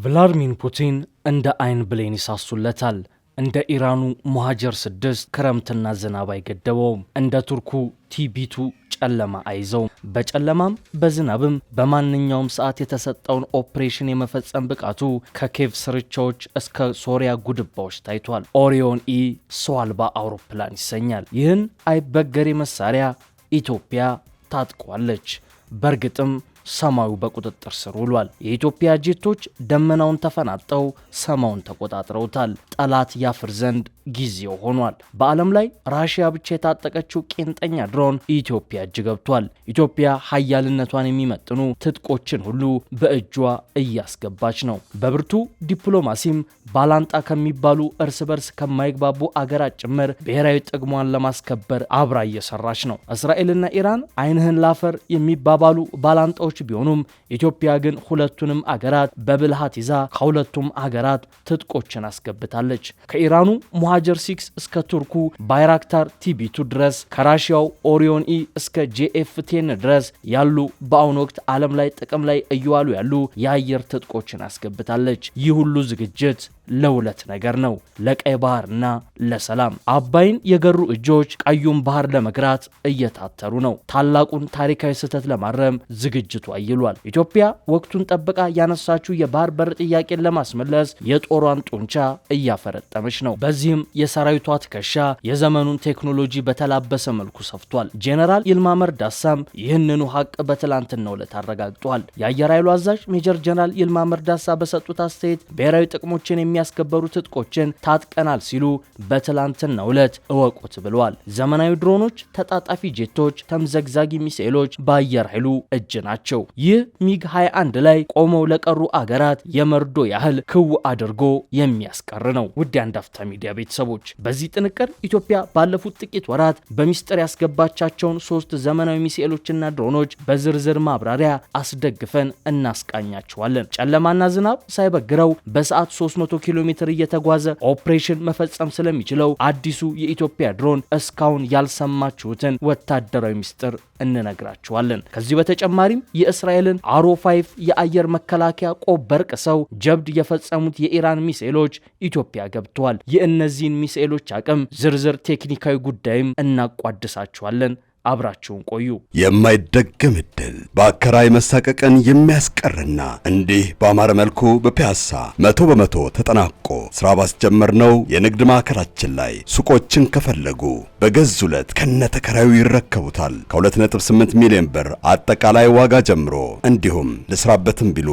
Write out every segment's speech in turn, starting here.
ቭላድሚር ፑቲን እንደ አይን ብሌን ይሳሱለታል። እንደ ኢራኑ ሙሃጀር 6 ክረምትና ዝናብ አይገደበውም። እንደ ቱርኩ ቲቢቱ ጨለማ አይዘውም። በጨለማም በዝናብም በማንኛውም ሰዓት የተሰጠውን ኦፕሬሽን የመፈጸም ብቃቱ ከኬቭ ስርቻዎች እስከ ሶሪያ ጉድባዎች ታይቷል። ኦሪዮን ኢ ሰው አልባ አውሮፕላን ይሰኛል። ይህን አይበገሬ መሳሪያ ኢትዮጵያ ታጥቋለች። በእርግጥም ሰማዩ በቁጥጥር ስር ውሏል። የኢትዮጵያ ጄቶች ደመናውን ተፈናጠው ሰማዩን ተቆጣጥረውታል። ጠላት ያፍር ዘንድ ጊዜው ሆኗል። በዓለም ላይ ራሽያ ብቻ የታጠቀችው ቄንጠኛ ድሮን ኢትዮጵያ እጅ ገብቷል። ኢትዮጵያ ሀያልነቷን የሚመጥኑ ትጥቆችን ሁሉ በእጇ እያስገባች ነው። በብርቱ ዲፕሎማሲም ባላንጣ ከሚባሉ እርስ በርስ ከማይግባቡ አገራት ጭምር ብሔራዊ ጥቅሟን ለማስከበር አብራ እየሰራች ነው። እስራኤልና ኢራን አይንህን ላፈር የሚባባሉ ባላንጣዎች ቢሆኑም ኢትዮጵያ ግን ሁለቱንም አገራት በብልሃት ይዛ ከሁለቱም አገራት ትጥቆችን አስገብታለች። ከኢራኑ ሙሃጀር 6 እስከ ቱርኩ ባይራክታር ቲቢቱ ድረስ ከራሽያው ኦሪዮን ኢ እስከ JF-10 ድረስ ያሉ በአሁኑ ወቅት ዓለም ላይ ጥቅም ላይ እየዋሉ ያሉ የአየር ትጥቆችን አስገብታለች። ይህ ሁሉ ዝግጅት ለሁለት ነገር ነው፣ ለቀይ ባህርና ለሰላም። አባይን የገሩ እጆች ቀዩን ባህር ለመግራት እየታተሩ ነው። ታላቁን ታሪካዊ ስህተት ለማረም ዝግጅቱ አይሏል። ኢትዮጵያ ወቅቱን ጠብቃ ያነሳችው የባህር በር ጥያቄን ለማስመለስ የጦሯን ጡንቻ እያፈረጠመች ነው። በዚህም የሰራዊቷ ትከሻ የዘመኑን ቴክኖሎጂ በተላበሰ መልኩ ሰፍቷል። ጄኔራል ይልማ መርዳሳም ይህንኑ ሀቅ በትላንትናው ዕለት አረጋግጧል። የአየር ኃይሉ አዛዥ ሜጀር ጄኔራል ይልማ መርዳሳ በሰጡት አስተያየት ብሔራዊ ጥቅሞችን የሚያስከበሩ ትጥቆችን ታጥቀናል ሲሉ በትላንትናው ዕለት እወቁት ብለዋል። ዘመናዊ ድሮኖች፣ ተጣጣፊ ጄቶች፣ ተምዘግዛጊ ሚሳኤሎች በአየር ኃይሉ እጅ ናቸው። ይህ ሚግ 21 ላይ ቆመው ለቀሩ አገራት የመርዶ ያህል ክው አድርጎ የሚያስቀር ነው። ውድ አንዳፍታ ሚዲያ ቤተሰቦች በዚህ ጥንቅር ኢትዮጵያ ባለፉት ጥቂት ወራት በሚስጥር ያስገባቻቸውን 3 ዘመናዊ ሚሳኤሎችና ድሮኖች በዝርዝር ማብራሪያ አስደግፈን እናስቃኛቸዋለን። ጨለማና ዝናብ ሳይበግረው በሰዓት 300 ኪሎ ሜትር እየተጓዘ ኦፕሬሽን መፈጸም ስለሚችለው አዲሱ የኢትዮጵያ ድሮን እስካሁን ያልሰማችሁትን ወታደራዊ ሚስጥር እንነግራችኋለን። ከዚህ በተጨማሪም የእስራኤልን አሮ 5 የአየር መከላከያ ቆብ በርቅሰው ጀብድ የፈጸሙት የኢራን ሚሳኤሎች ኢትዮጵያ ገብተዋል። የእነዚህን ሚሳኤሎች አቅም ዝርዝር ቴክኒካዊ ጉዳይም እናቋድሳችኋለን። አብራችሁን ቆዩ። የማይደገም ዕድል በአከራይ መሳቀቅን የሚያስቀርና እንዲህ በአማረ መልኩ በፒያሳ 100% ተጠናቆ ስራ ባስጀመርነው የንግድ ማዕከላችን ላይ ሱቆችን ከፈለጉ በገዙለት ከነተከራዩ ይረከቡታል። ከ2.8 ሚሊዮን ብር አጠቃላይ ዋጋ ጀምሮ እንዲሁም ልስራበትም ቢሉ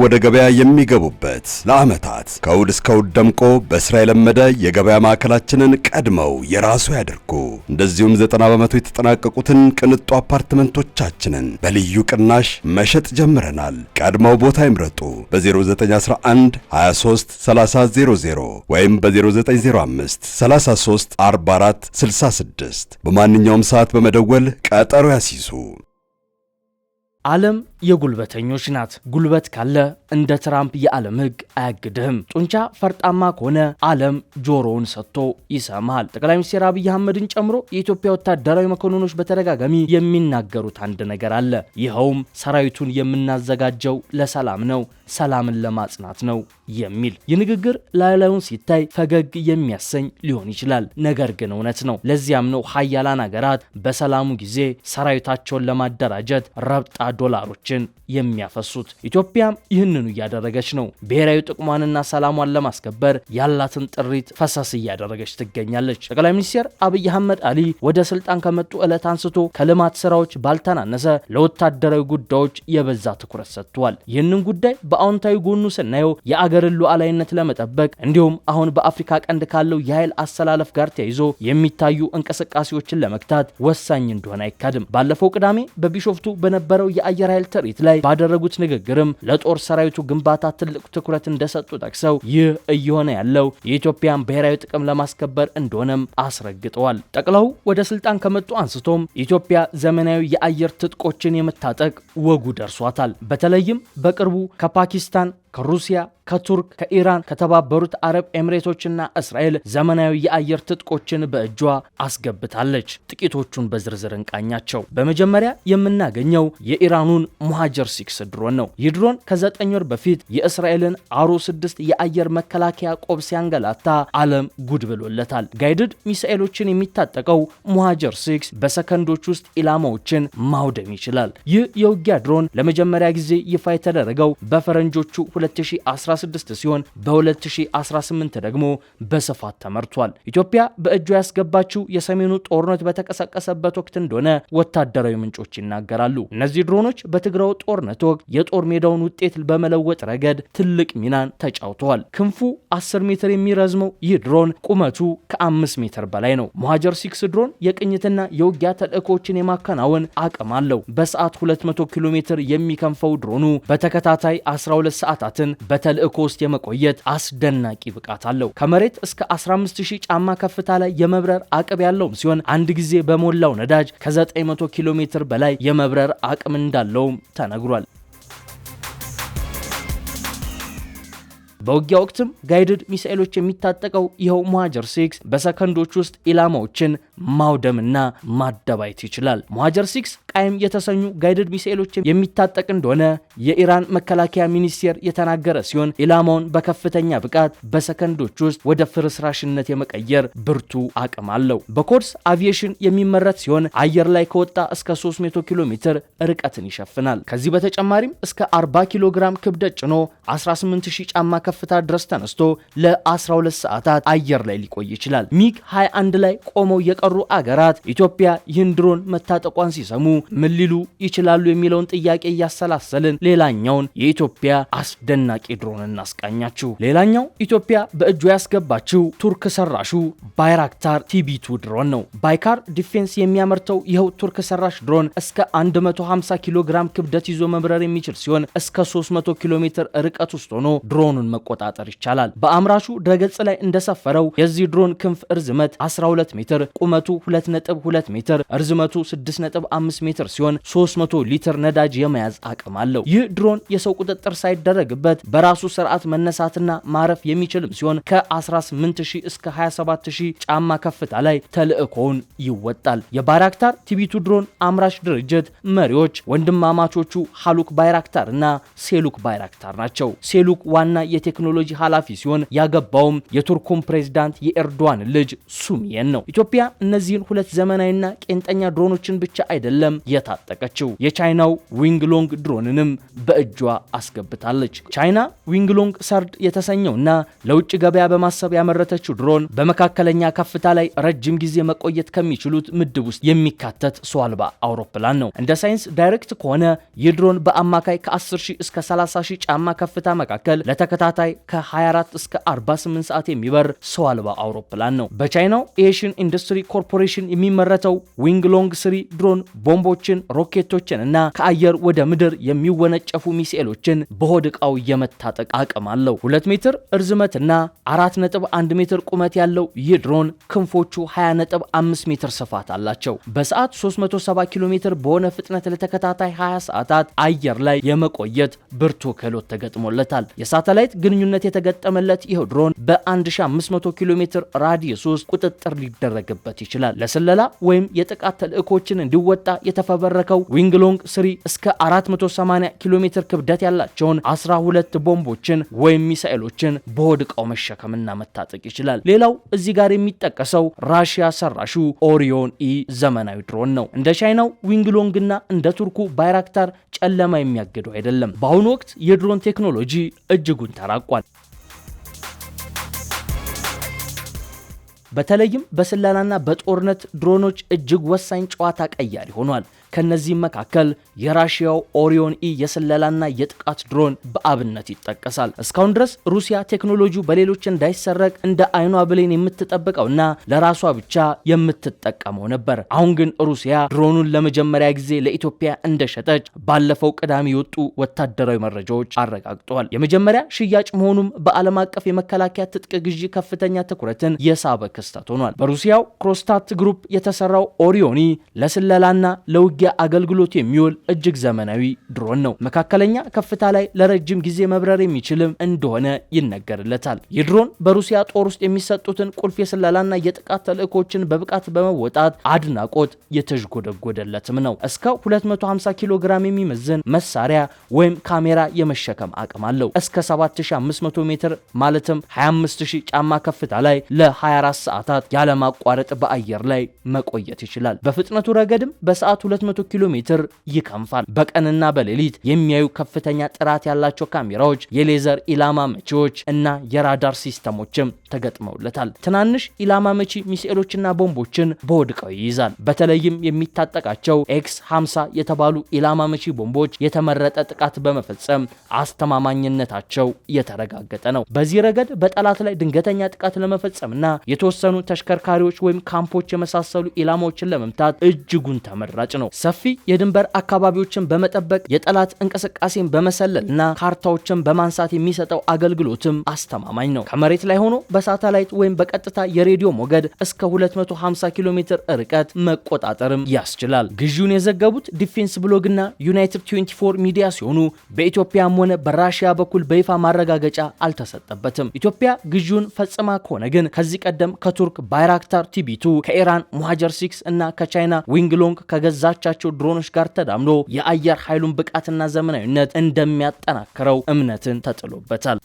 ወደ ገበያ የሚገቡበት ለዓመታት ከእሑድ እስከ እሑድ ደምቆ በስራ የለመደ የገበያ ማዕከላችንን ቀድመው የራሱ ያድርጉ። እንደዚሁም 90% የተጠናቀቁትን ቅንጡ አፓርትመንቶቻችንን በልዩ ቅናሽ መሸጥ ጀምረናል። ቀድመው ቦታ ይምረጡ። በ0911 23 3000 ወይም በ0905 33 44 66 በማንኛውም ሰዓት በመደወል ቀጠሮ ያስይዙ። ዓለም የጉልበተኞች ናት። ጉልበት ካለ እንደ ትራምፕ የዓለም ሕግ አያግድህም። ጡንቻ ፈርጣማ ከሆነ ዓለም ጆሮውን ሰጥቶ ይሰማል። ጠቅላይ ሚኒስትር አብይ አህመድን ጨምሮ የኢትዮጵያ ወታደራዊ መኮንኖች በተደጋጋሚ የሚናገሩት አንድ ነገር አለ። ይኸውም ሰራዊቱን የምናዘጋጀው ለሰላም ነው፣ ሰላምን ለማጽናት ነው የሚል። የንግግር ላዩን ሲታይ ፈገግ የሚያሰኝ ሊሆን ይችላል፣ ነገር ግን እውነት ነው። ለዚያም ነው ሀያላን ሀገራት በሰላሙ ጊዜ ሰራዊታቸውን ለማደራጀት ረብጣ ዶላሮችን የሚያፈሱት። ኢትዮጵያም ይህንኑ እያደረገች ነው። ብሔራዊ ጥቅሟንና ሰላሟን ለማስከበር ያላትን ጥሪት ፈሰስ እያደረገች ትገኛለች። ጠቅላይ ሚኒስትር አብይ አህመድ አሊ ወደ ስልጣን ከመጡ ዕለት አንስቶ ከልማት ስራዎች ባልተናነሰ ለወታደራዊ ጉዳዮች የበዛ ትኩረት ሰጥቷል። ይህንን ጉዳይ በአዎንታዊ ጎኑ ስናየው የአገርን ሉዓላዊነት ለመጠበቅ እንዲሁም አሁን በአፍሪካ ቀንድ ካለው የኃይል አሰላለፍ ጋር ተያይዞ የሚታዩ እንቅስቃሴዎችን ለመግታት ወሳኝ እንደሆነ አይካድም። ባለፈው ቅዳሜ በቢሾፍቱ በነበረው የአየር ኃይል ትርኢት ላይ ባደረጉት ንግግርም ለጦር ሰራዊቱ ግንባታ ትልቅ ትኩረት እንደሰጡ ጠቅሰው ይህ እየሆነ ያለው የኢትዮጵያን ብሔራዊ ጥቅም ለማስከበር እንደሆነም አስረግጠዋል። ጠቅላው ወደ ስልጣን ከመጡ አንስቶም ኢትዮጵያ ዘመናዊ የአየር ትጥቆችን የመታጠቅ ወጉ ደርሷታል። በተለይም በቅርቡ ከፓኪስታን ከሩሲያ፣ ከቱርክ፣ ከኢራን፣ ከተባበሩት አረብ ኤምሬቶችና እስራኤል ዘመናዊ የአየር ትጥቆችን በእጇ አስገብታለች። ጥቂቶቹን በዝርዝር እንቃኛቸው። በመጀመሪያ የምናገኘው የኢራኑን ሙሃጀር 6 ድሮን ነው። ይህ ድሮን ከ9 ወር በፊት የእስራኤልን አሮ 6 የአየር መከላከያ ቆብ ሲያንገላታ ዓለም ጉድ ብሎለታል። ጋይድድ ሚሳኤሎችን የሚታጠቀው ሙሃጀር 6 በሰከንዶች ውስጥ ኢላማዎችን ማውደም ይችላል። ይህ የውጊያ ድሮን ለመጀመሪያ ጊዜ ይፋ የተደረገው በፈረንጆቹ 2016 ሲሆን በ2018 ደግሞ በስፋት ተመርቷል። ኢትዮጵያ በእጇ ያስገባችው የሰሜኑ ጦርነት በተቀሰቀሰበት ወቅት እንደሆነ ወታደራዊ ምንጮች ይናገራሉ። እነዚህ ድሮኖች በትግራዩ ጦርነት ወቅት የጦር ሜዳውን ውጤት በመለወጥ ረገድ ትልቅ ሚናን ተጫውተዋል። ክንፉ 10 ሜትር የሚረዝመው ይህ ድሮን ቁመቱ ከ5 ሜትር በላይ ነው። ሙሃጀር 6 ድሮን የቅኝትና የውጊያ ተልእኮችን የማከናወን አቅም አለው። በሰዓት 200 ኪሎ ሜትር የሚከንፈው ድሮኑ በተከታታይ 12 ሰዓታትን በተልእኮ ውስጥ የመቆየት አስደናቂ ብቃት አለው። ከመሬት እስከ 15000 ጫማ ከፍታ ላይ የመብረር አቅም ያለው ሲሆን አንድ ጊዜ በሞላው ነዳጅ ከ900 ኪሎ ሜትር በላይ የመብረር አቅም እንዳለውም ተነግሯል። በውጊያ ወቅትም ጋይድድ ሚሳኤሎች የሚታጠቀው ይኸው ሙሃጀር 6 በሰከንዶች ውስጥ ኢላማዎችን ማውደምና ማደባየት ይችላል። ሙሃጀር 6 ቃይም የተሰኙ ጋይድድ ሚሳኤሎች የሚታጠቅ እንደሆነ የኢራን መከላከያ ሚኒስቴር የተናገረ ሲሆን ኢላማውን በከፍተኛ ብቃት በሰከንዶች ውስጥ ወደ ፍርስራሽነት የመቀየር ብርቱ አቅም አለው። በኮድስ አቪዬሽን የሚመረት ሲሆን አየር ላይ ከወጣ እስከ 300 ኪሎ ሜትር ርቀትን ይሸፍናል። ከዚህ በተጨማሪም እስከ 40 ኪሎ ግራም ክብደት ጭኖ 18000 ጫማ ከፍታ ድረስ ተነስቶ ለ12 ሰዓታት አየር ላይ ሊቆይ ይችላል። ሚግ 21 ላይ ቆመው የቀሩ አገራት ኢትዮጵያ ይህን ድሮን መታጠቋን ሲሰሙ ምን ሊሉ ይችላሉ የሚለውን ጥያቄ እያሰላሰልን ሌላኛውን የኢትዮጵያ አስደናቂ ድሮን እናስቃኛችሁ። ሌላኛው ኢትዮጵያ በእጇ ያስገባችው ቱርክ ሰራሹ ባይራክታር ቲቢ2 ድሮን ነው። ባይካር ዲፌንስ የሚያመርተው ይኸው ቱርክ ሰራሽ ድሮን እስከ 150 ኪሎ ግራም ክብደት ይዞ መብረር የሚችል ሲሆን እስከ 300 ኪሎ ሜትር ርቀት ውስጥ ሆኖ ድሮኑን መቆጣጠር ይቻላል። በአምራቹ ድረገጽ ላይ እንደሰፈረው የዚህ ድሮን ክንፍ እርዝመት 12 ሜትር፣ ቁመቱ 2.2 ሜትር፣ እርዝመቱ 6.5 ሜትር ሲሆን 300 ሊትር ነዳጅ የመያዝ አቅም አለው። ይህ ድሮን የሰው ቁጥጥር ሳይደረግበት በራሱ ስርዓት መነሳትና ማረፍ የሚችልም ሲሆን ከ18000 እስከ 27000 ጫማ ከፍታ ላይ ተልእኮውን ይወጣል። የባይራክታር ቲቢ2 ድሮን አምራች ድርጅት መሪዎች ወንድማማቾቹ ሃሉክ ባይራክታር እና ሴሉክ ባይራክታር ናቸው። ሴሉክ ዋና የቴክኖሎጂ ኃላፊ ሲሆን ያገባውም የቱርኩን ፕሬዝዳንት የኤርዶዋን ልጅ ሱሚየን ነው። ኢትዮጵያ እነዚህን ሁለት ዘመናዊና ቄንጠኛ ድሮኖችን ብቻ አይደለም የታጠቀችው፣ የቻይናው ዊንግሎንግ ድሮንንም በእጇ አስገብታለች። ቻይና ዊንግሎንግ ሰርድ የተሰኘውና ለውጭ ገበያ በማሰብ ያመረተችው ድሮን በመካከለኛ ከፍታ ላይ ረጅም ጊዜ መቆየት ከሚችሉት ምድብ ውስጥ የሚካተት ሰው አልባ አውሮፕላን ነው። እንደ ሳይንስ ዳይሬክት ከሆነ ይህ ድሮን በአማካይ ከ10000 እስከ 30000 ጫማ ከፍታ መካከል ለተከታታይ ከ24 እስከ 48 ሰዓት የሚበር ሰው አልባ አውሮፕላን ነው። በቻይናው ኤሽን ኢንዱስትሪ ኮርፖሬሽን የሚመረተው ዊንግሎንግ 3 ድሮን ቦምቦችን፣ ሮኬቶችን እና ከአየር ወደ ምድር የሚወነጨፉ ሚሳኤሎችን በሆድ ዕቃው የመታጠቅ አቅም አለው። 2 ሜትር እርዝመትና 4.1 ሜትር ቁመት ያለው ይህ ድሮን ክንፎቹ 20.5 ሜትር ስፋት አላቸው። በሰዓት 370 ኪሎ ሜትር በሆነ ፍጥነት ለተከታታይ 20 ሰዓታት አየር ላይ የመቆየት ብርቱ ክህሎት ተገጥሞለታል። የሳተላይት ግንኙነት የተገጠመለት ይህ ድሮን በ1500 ኪሎ ሜትር ራዲየስ ውስጥ ቁጥጥር ሊደረግበት ይችላል። ለስለላ ወይም የጥቃት ተልእኮችን እንዲወጣ የተፈበረከው ዊንግሎንግ 3 እስከ 480 ኪሎ ሜትር ክብደት ያላቸውን 12 ቦምቦችን ወይም ሚሳኤሎችን በሆድ ዕቃው መሸከምና መታጠቅ ይችላል። ሌላው እዚህ ጋር የሚጠቀሰው ራሽያ ሰራሹ ኦሪዮን ኢ ዘመናዊ ድሮን ነው። እንደ ቻይናው ዊንግሎንግና እንደ ቱርኩ ባይራክታር ጨለማ የሚያገደው አይደለም። በአሁኑ ወቅት የድሮን ቴክኖሎጂ እጅጉን ተራቋል። በተለይም በስለላና በጦርነት ድሮኖች እጅግ ወሳኝ ጨዋታ ቀያሪ ሆኗል። ከነዚህም መካከል የራሽያው ኦሪዮን ኢ የስለላና የጥቃት ድሮን በአብነት ይጠቀሳል። እስካሁን ድረስ ሩሲያ ቴክኖሎጂው በሌሎች እንዳይሰረቅ እንደ አይኗ ብሌን የምትጠብቀውና ለራሷ ብቻ የምትጠቀመው ነበር። አሁን ግን ሩሲያ ድሮኑን ለመጀመሪያ ጊዜ ለኢትዮጵያ እንደሸጠች ባለፈው ቅዳሜ የወጡ ወታደራዊ መረጃዎች አረጋግጠዋል። የመጀመሪያ ሽያጭ መሆኑም በዓለም አቀፍ የመከላከያ ትጥቅ ግዢ ከፍተኛ ትኩረትን የሳበ ክስተት ሆኗል። በሩሲያው ክሮስታት ግሩፕ የተሰራው ኦሪዮን ኢ ለስለላና ለውጊያ ለውጊያ አገልግሎት የሚውል እጅግ ዘመናዊ ድሮን ነው። መካከለኛ ከፍታ ላይ ለረጅም ጊዜ መብረር የሚችልም እንደሆነ ይነገርለታል። ይህ ድሮን በሩሲያ ጦር ውስጥ የሚሰጡትን ቁልፍ የስለላና የጥቃት ተልእኮችን በብቃት በመወጣት አድናቆት የተዥጎደጎደለትም ነው። እስከ 250 ኪሎ ግራም የሚመዝን መሳሪያ ወይም ካሜራ የመሸከም አቅም አለው። እስከ 7500 ሜትር ማለትም 25000 ጫማ ከፍታ ላይ ለ24 ሰዓታት ያለማቋረጥ በአየር ላይ መቆየት ይችላል። በፍጥነቱ ረገድም በሰዓት 200 ኪሎ ሜትር ይከንፋል። በቀንና በሌሊት የሚያዩ ከፍተኛ ጥራት ያላቸው ካሜራዎች፣ የሌዘር ኢላማ መቺዎች እና የራዳር ሲስተሞችም ተገጥመውለታል። ትናንሽ ኢላማ መቺ ሚሳኤሎችና ቦምቦችን በወድቀው ይይዛል። በተለይም የሚታጠቃቸው ኤክስ-50 የተባሉ ኢላማ መቺ ቦምቦች የተመረጠ ጥቃት በመፈጸም አስተማማኝነታቸው የተረጋገጠ ነው። በዚህ ረገድ በጠላት ላይ ድንገተኛ ጥቃት ለመፈጸምና የተወሰኑ ተሽከርካሪዎች ወይም ካምፖች የመሳሰሉ ኢላማዎችን ለመምታት እጅጉን ተመራጭ ነው። ሰፊ የድንበር አካባቢዎችን በመጠበቅ የጠላት እንቅስቃሴን በመሰለልና ካርታዎችን በማንሳት የሚሰጠው አገልግሎትም አስተማማኝ ነው። ከመሬት ላይ ሆኖ በሳተላይት ወይም በቀጥታ የሬዲዮ ሞገድ እስከ 250 ኪሎ ሜትር ርቀት መቆጣጠርም ያስችላል። ግዢውን የዘገቡት ዲፌንስ ብሎግና ዩናይትድ 24 ሚዲያ ሲሆኑ በኢትዮጵያም ሆነ በራሺያ በኩል በይፋ ማረጋገጫ አልተሰጠበትም። ኢትዮጵያ ግዢውን ፈጽማ ከሆነ ግን ከዚህ ቀደም ከቱርክ ባይራክታር ቲቢ2 ከኢራን ሙሃጀር 6 እና ከቻይና ዊንግሎንግ ከገዛቻቸው ድሮኖች ጋር ተዳምዶ የአየር ኃይሉን ብቃትና ዘመናዊነት እንደሚያጠናክረው እምነትን ተጥሎበታል።